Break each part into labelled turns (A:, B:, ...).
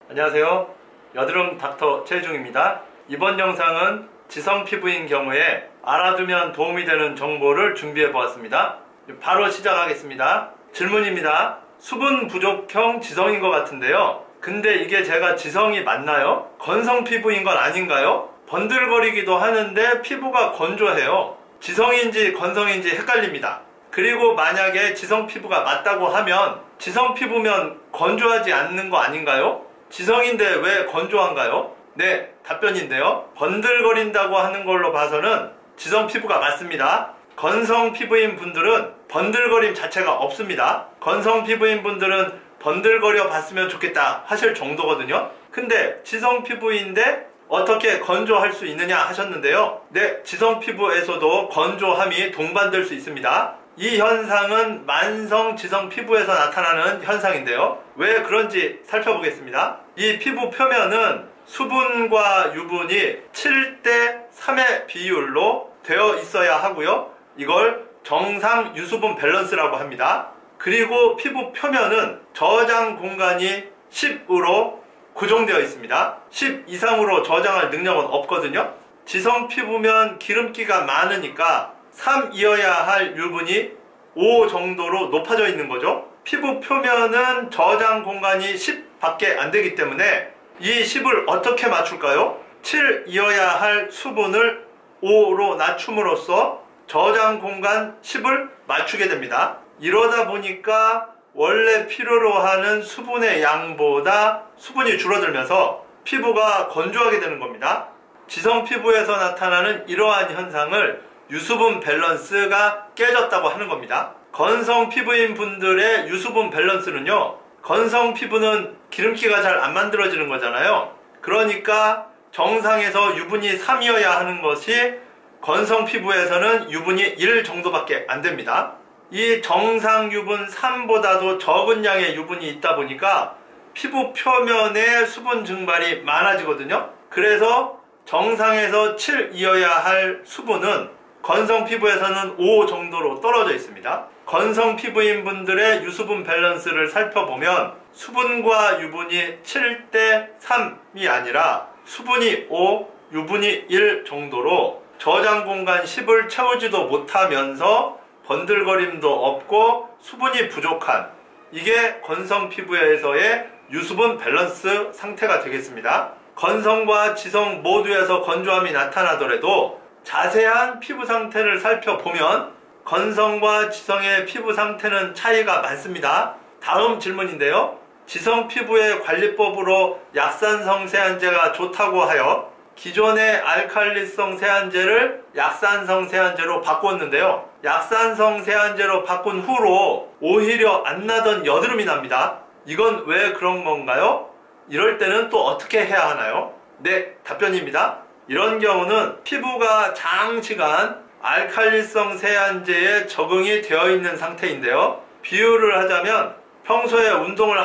A: 안녕하세요. 여드름 닥터 최혜중입니다. 이번 영상은 지성 피부인 경우에 알아두면 도움이 되는 정보를 준비해 보았습니다. 바로 시작하겠습니다. 질문입니다. 수분 부족형 지성인 것 같은데요. 근데 이게 제가 지성이 맞나요? 건성 피부인 건 아닌가요? 번들거리기도 하는데 피부가 건조해요. 지성인지 건성인지 헷갈립니다. 그리고 만약에 지성 피부가 맞다고 하면 지성 피부면 건조하지 않는 거 아닌가요? 지성인데 왜 건조한가요? 네, 답변인데요. 번들거린다고 하는 걸로 봐서는 지성 피부가 맞습니다. 건성 피부인 분들은 번들거림 자체가 없습니다. 건성 피부인 분들은 번들거려 봤으면 좋겠다 하실 정도거든요. 근데 지성 피부인데 어떻게 건조할 수 있느냐 하셨는데요. 네, 지성 피부에서도 건조함이 동반될 수 있습니다. 이 현상은 만성 지성 피부에서 나타나는 현상인데요. 왜 그런지 살펴보겠습니다. 이 피부 표면은 수분과 유분이 7대 3의 비율로 되어 있어야 하고요. 이걸 정상 유수분 밸런스라고 합니다. 그리고 피부 표면은 저장 공간이 10으로 고정되어 있습니다. 10 이상으로 저장할 능력은 없거든요. 지성 피부면 기름기가 많으니까 3이어야 할 유분이 5 정도로 높아져 있는 거죠. 피부 표면은 저장 공간이 10밖에 안 되기 때문에 이 10을 어떻게 맞출까요? 7이어야 할 수분을 5로 낮춤으로써 저장 공간 10을 맞추게 됩니다. 이러다 보니까 원래 필요로 하는 수분의 양보다 수분이 줄어들면서 피부가 건조하게 되는 겁니다. 지성 피부에서 나타나는 이러한 현상을 유수분 밸런스가 깨졌다고 하는 겁니다. 건성 피부인 분들의 유수분 밸런스는요, 건성 피부는 기름기가 잘 안 만들어지는 거잖아요. 그러니까 정상에서 유분이 3이어야 하는 것이 건성 피부에서는 유분이 1 정도밖에 안 됩니다. 이 정상 유분 3보다도 적은 양의 유분이 있다 보니까 피부 표면에 수분 증발이 많아지거든요. 그래서 정상에서 7이어야 할 수분은 건성 피부에서는 5 정도로 떨어져 있습니다. 건성 피부인 분들의 유수분 밸런스를 살펴보면 수분과 유분이 7대 3이 아니라 수분이 5, 유분이 1 정도로 저장 공간 10을 채우지도 못하면서 번들거림도 없고 수분이 부족한, 이게 건성 피부에서의 유수분 밸런스 상태가 되겠습니다. 건성과 지성 모두에서 건조함이 나타나더라도 자세한 피부 상태를 살펴보면 건성과 지성의 피부 상태는 차이가 많습니다. 다음 질문인데요. 지성 피부의 관리법으로 약산성 세안제가 좋다고 하여 기존의 알칼리성 세안제를 약산성 세안제로 바꾸었는데요. 약산성 세안제로 바꾼 후로 오히려 안 나던 여드름이 납니다. 이건 왜 그런 건가요? 이럴 때는 또 어떻게 해야 하나요? 네, 답변입니다. 이런 경우는 피부가 장시간 알칼리성 세안제에 적응이 되어 있는 상태인데요. 비유를 하자면 평소에 운동을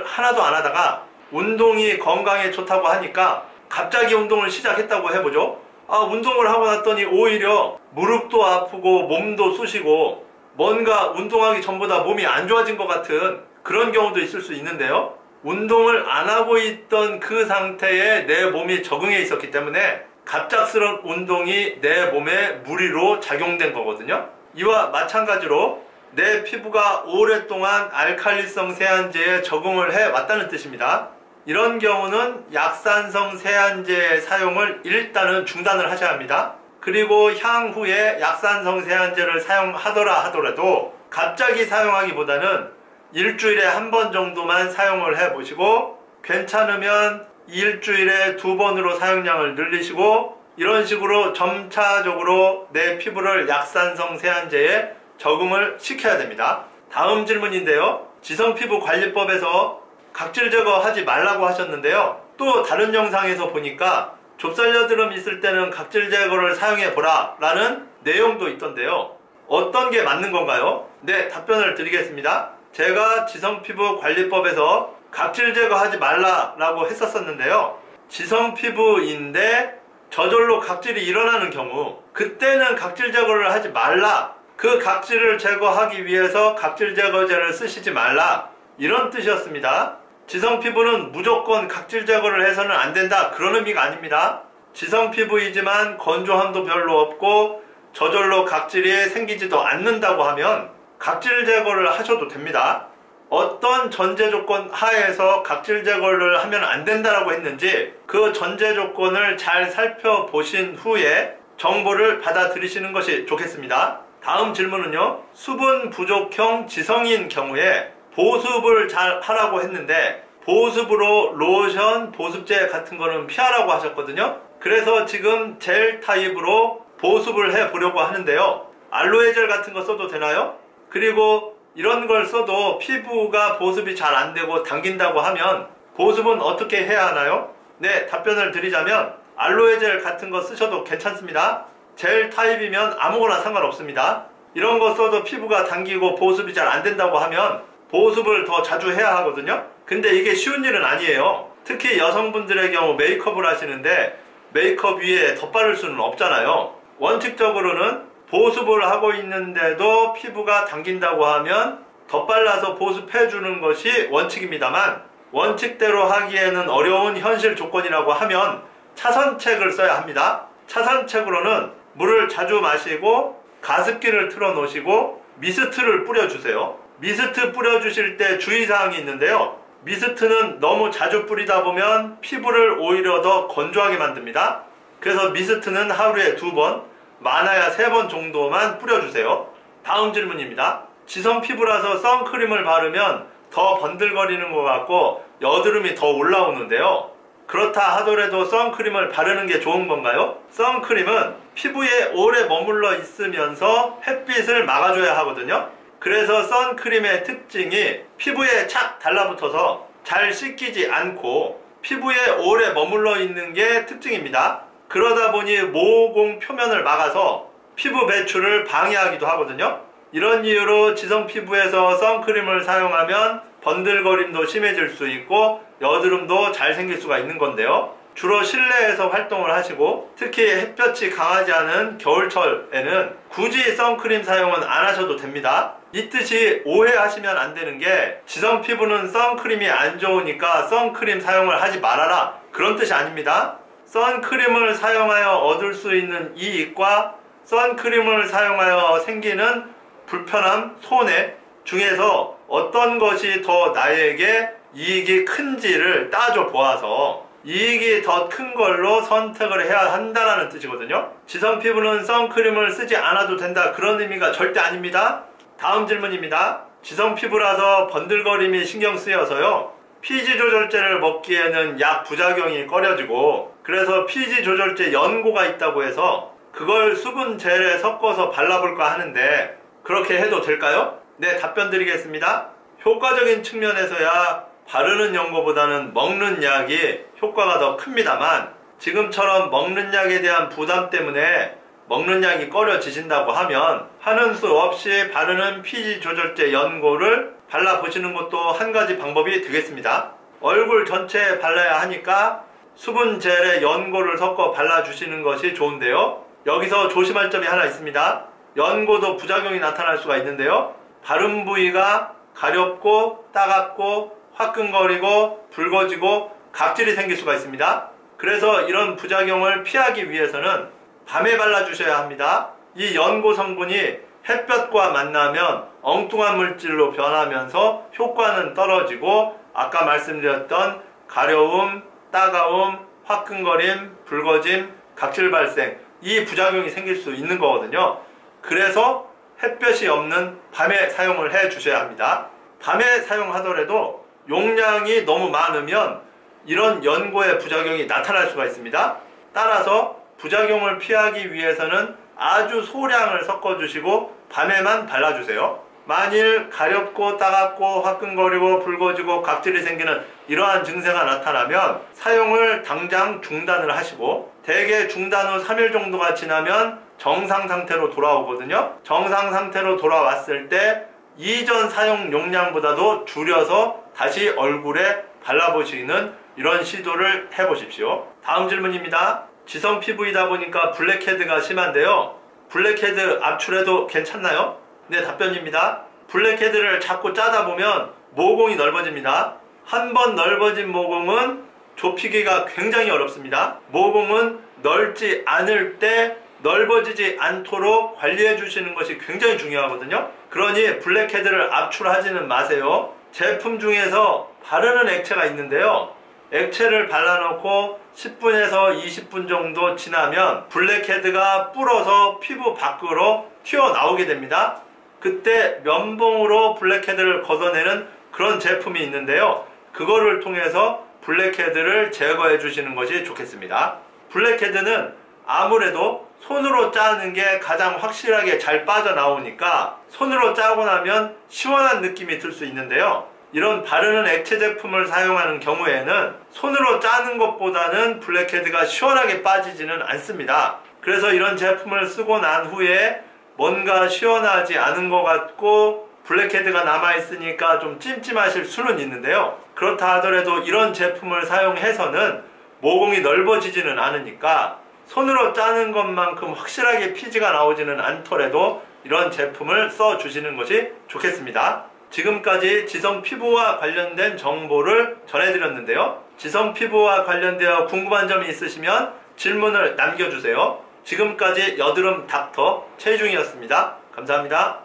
A: 하나도 안 하다가 운동이 건강에 좋다고 하니까 갑자기 운동을 시작했다고 해보죠. 운동을 하고 났더니 오히려 무릎도 아프고 몸도 쑤시고 뭔가 운동하기 전보다 몸이 안 좋아진 것 같은 그런 경우도 있을 수 있는데요. 운동을 안 하고 있던 그 상태에 내 몸이 적응해 있었기 때문에 갑작스러운 운동이 내 몸에 무리로 작용된 거거든요. 이와 마찬가지로 내 피부가 오랫동안 알칼리성 세안제에 적응을 해왔다는 뜻입니다. 이런 경우는 약산성 세안제의 사용을 일단은 중단을 하셔야 합니다. 그리고 향후에 약산성 세안제를 사용하더라 하더라도 갑자기 사용하기보다는 일주일에 한 번 정도만 사용을 해보시고 괜찮으면 일주일에 2번으로 사용량을 늘리시고 이런 식으로 점차적으로 내 피부를 약산성 세안제에 적응을 시켜야 됩니다. 다음 질문인데요. 지성 피부 관리법에서 각질 제거하지 말라고 하셨는데요. 또 다른 영상에서 보니까 좁쌀 여드름 있을 때는 각질 제거를 사용해보라 라는 내용도 있던데요. 어떤 게 맞는 건가요? 네, 답변을 드리겠습니다. 제가 지성 피부 관리법에서 각질 제거하지 말라라고 했었는데요. 지성 피부인데 저절로 각질이 일어나는 경우, 그때는 각질 제거를 하지 말라, 그 각질을 제거하기 위해서 각질 제거제를 쓰시지 말라, 이런 뜻이었습니다. 지성 피부는 무조건 각질 제거를 해서는 안 된다, 그런 의미가 아닙니다. 지성 피부이지만 건조함도 별로 없고 저절로 각질이 생기지도 않는다고 하면 각질 제거를 하셔도 됩니다. 어떤 전제 조건 하에서 각질 제거를 하면 안 된다라고 했는지 그 전제 조건을 잘 살펴보신 후에 정보를 받아들이시는 것이 좋겠습니다. 다음 질문은요. 수분 부족형 지성인 경우에 보습을 잘 하라고 했는데 보습으로 로션, 보습제 같은 거는 피하라고 하셨거든요. 그래서 지금 젤 타입으로 보습을 해보려고 하는데요. 알로에 젤 같은 거 써도 되나요? 그리고 이런 걸 써도 피부가 보습이 잘 안되고 당긴다고 하면 보습은 어떻게 해야 하나요? 네, 답변을 드리자면 알로에 젤 같은 거 쓰셔도 괜찮습니다. 젤 타입이면 아무거나 상관없습니다. 이런 거 써도 피부가 당기고 보습이 잘 안된다고 하면 보습을 더 자주 해야 하거든요. 근데 이게 쉬운 일은 아니에요. 특히 여성분들의 경우 메이크업을 하시는데 메이크업 위에 덧바를 수는 없잖아요. 원칙적으로는 보습을 하고 있는데도 피부가 당긴다고 하면 덧발라서 보습해주는 것이 원칙입니다만 원칙대로 하기에는 어려운 현실 조건이라고 하면 차선책을 써야 합니다. 차선책으로는 물을 자주 마시고 가습기를 틀어 놓으시고 미스트를 뿌려주세요. 미스트 뿌려주실 때 주의사항이 있는데요. 미스트는 너무 자주 뿌리다 보면 피부를 오히려 더 건조하게 만듭니다. 그래서 미스트는 하루에 2번, 많아야 3번 정도만 뿌려주세요. 다음 질문입니다. 지성 피부라서 선크림을 바르면 더 번들거리는 것 같고 여드름이 더 올라오는데요. 그렇다 하더라도 선크림을 바르는 게 좋은 건가요? 선크림은 피부에 오래 머물러 있으면서 햇빛을 막아줘야 하거든요. 그래서 선크림의 특징이 피부에 착 달라붙어서 잘 씻기지 않고 피부에 오래 머물러 있는 게 특징입니다. 그러다 보니 모공 표면을 막아서 피부 배출을 방해하기도 하거든요. 이런 이유로 지성 피부에서 선크림을 사용하면 번들거림도 심해질 수 있고 여드름도 잘 생길 수가 있는 건데요. 주로 실내에서 활동을 하시고 특히 햇볕이 강하지 않은 겨울철에는 굳이 선크림 사용은 안 하셔도 됩니다. 이 뜻이 오해하시면 안 되는 게 지성 피부는 선크림이 안 좋으니까 선크림 사용을 하지 말아라, 그런 뜻이 아닙니다. 선크림을 사용하여 얻을 수 있는 이익과 선크림을 사용하여 생기는 불편함, 손해 중에서 어떤 것이 더 나에게 이익이 큰지를 따져 보아서 이익이 더 큰 걸로 선택을 해야 한다는 뜻이거든요. 지성 피부는 선크림을 쓰지 않아도 된다, 그런 의미가 절대 아닙니다. 다음 질문입니다. 지성 피부라서 번들거림이 신경 쓰여서요. 피지 조절제를 먹기에는 약 부작용이 꺼려지고 그래서 피지 조절제 연고가 있다고 해서 그걸 수분 젤에 섞어서 발라볼까 하는데 그렇게 해도 될까요? 네, 답변 드리겠습니다. 효과적인 측면에서야 바르는 연고보다는 먹는 약이 효과가 더 큽니다만 지금처럼 먹는 약에 대한 부담 때문에 먹는 약이 꺼려지신다고 하면 하는 수 없이 바르는 피지 조절제 연고를 발라보시는 것도 한 가지 방법이 되겠습니다. 얼굴 전체에 발라야 하니까 수분 젤에 연고를 섞어 발라주시는 것이 좋은데요. 여기서 조심할 점이 하나 있습니다. 연고도 부작용이 나타날 수가 있는데요. 바른 부위가 가렵고 따갑고 화끈거리고 붉어지고 각질이 생길 수가 있습니다. 그래서 이런 부작용을 피하기 위해서는 밤에 발라주셔야 합니다. 이 연고 성분이 햇볕과 만나면 엉뚱한 물질로 변하면서 효과는 떨어지고 아까 말씀드렸던 가려움, 따가움, 화끈거림, 붉어짐, 각질 발생, 이 부작용이 생길 수 있는 거거든요. 그래서 햇볕이 없는 밤에 사용을 해 주셔야 합니다. 밤에 사용하더라도 용량이 너무 많으면 이런 연고의 부작용이 나타날 수가 있습니다. 따라서 부작용을 피하기 위해서는 아주 소량을 섞어주시고 밤에만 발라주세요. 만일 가렵고 따갑고 화끈거리고 붉어지고 각질이 생기는 이러한 증세가 나타나면 사용을 당장 중단을 하시고 대개 중단 후 3일 정도가 지나면 정상 상태로 돌아오거든요. 정상 상태로 돌아왔을 때 이전 사용 용량보다도 줄여서 다시 얼굴에 발라보시는 이런 시도를 해보십시오. 다음 질문입니다. 지성 피부이다 보니까 블랙헤드가 심한데요. 블랙헤드 압출해도 괜찮나요? 네, 답변입니다. 블랙헤드를 자꾸 짜다 보면 모공이 넓어집니다. 한 번 넓어진 모공은 좁히기가 굉장히 어렵습니다. 모공은 넓지 않을 때 넓어지지 않도록 관리해 주시는 것이 굉장히 중요하거든요. 그러니 블랙헤드를 압출하지는 마세요. 제품 중에서 바르는 액체가 있는데요. 액체를 발라놓고 10분에서 20분 정도 지나면 블랙헤드가 불어서 피부 밖으로 튀어나오게 됩니다. 그때 면봉으로 블랙헤드를 걷어내는 그런 제품이 있는데요. 그거를 통해서 블랙헤드를 제거해 주시는 것이 좋겠습니다. 블랙헤드는 아무래도 손으로 짜는 게 가장 확실하게 잘 빠져나오니까 손으로 짜고 나면 시원한 느낌이 들 수 있는데요. 이런 바르는 액체 제품을 사용하는 경우에는 손으로 짜는 것보다는 블랙헤드가 시원하게 빠지지는 않습니다. 그래서 이런 제품을 쓰고 난 후에 뭔가 시원하지 않은 것 같고 블랙헤드가 남아있으니까 좀 찜찜하실 수는 있는데요. 그렇다 하더라도 이런 제품을 사용해서는 모공이 넓어지지는 않으니까 손으로 짜는 것만큼 확실하게 피지가 나오지는 않더라도 이런 제품을 써주시는 것이 좋겠습니다. 지금까지 지성 피부와 관련된 정보를 전해드렸는데요. 지성 피부와 관련되어 궁금한 점이 있으시면 질문을 남겨주세요. 지금까지 여드름 닥터 최희중이었습니다. 감사합니다.